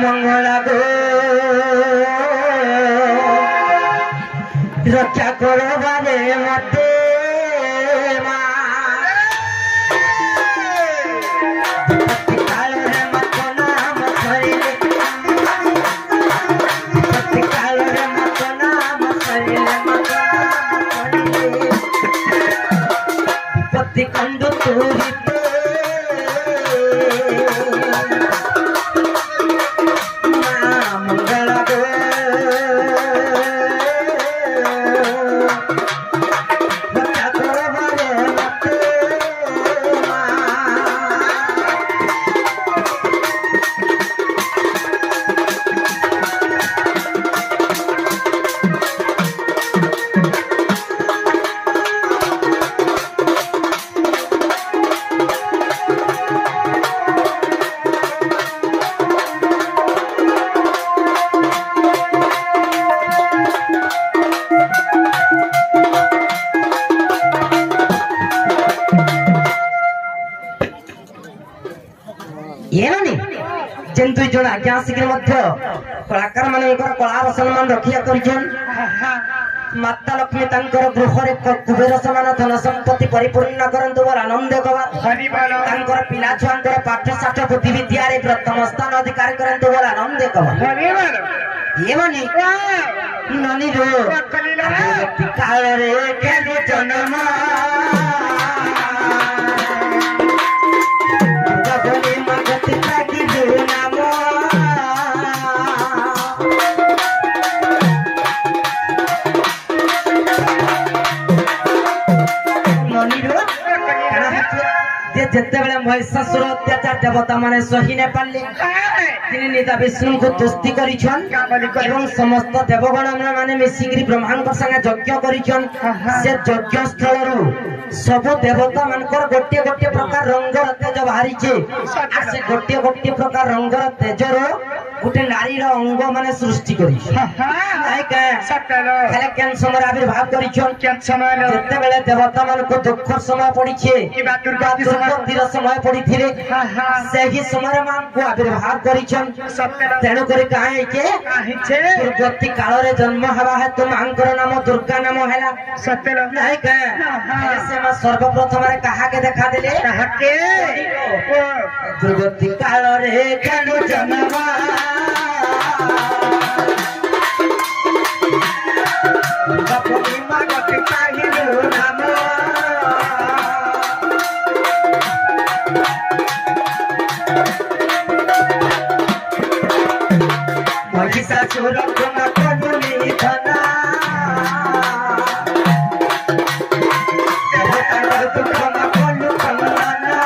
मंगला गो रक्षा करो बारे मते कंदु तूरिते मंगला गो रक्षा करो बारे मते जेन दुई जन आज्ञा आसिक कलाकार मान कलार सम्मान रक्षा कर माता लक्ष्मी गृह कुबेर समान धन संपत्ति परिपूर्ण करंतु बोल आनंद कबार पिला छुआ पाठ साठ बुद्धि विद्या प्रथम स्थान अधिकार करंतु बोल आनंद कबार ये मानी ननी रो काल रे के जन्म जिते बेले महिषासुर अत्याचार देवता माने सही ने पाले निता विष्णु को तुष्टि करिछन समस्त देवगण माने मिसिंगरी ब्रह्मांड संगे यज्ञ करिछन से यज्ञ स्थल रु सब देवता मानकर गोटे गोटे प्रकार रंगर तेज बाहरी छे आ से गोटे गोटे प्रकार रंगर तेज रो गोटे नारी रो अंग माने सृष्टि करी नाइ के खाली केन समय आविर्भाव करिछन केन समय जिते बेले देवता मान को दुख समय पड़ी छे दुर्गतिर समय पड़ी थिले सेही समय मान को आविर्भाव करिछन तेणु करी काहे के दुर्गति काल रे जन्म हवा है तुम आंकर नाम दुर्गा नाम हैला सत्य नाइ के से मा सर्वप्रथम रे कहा के देखा देले कहा के दुर्गति काल रे केनु जन्म बापी मागत काहिलु नाम महिषासुर गुण करुणी धना देवतार दुख न कलु कलना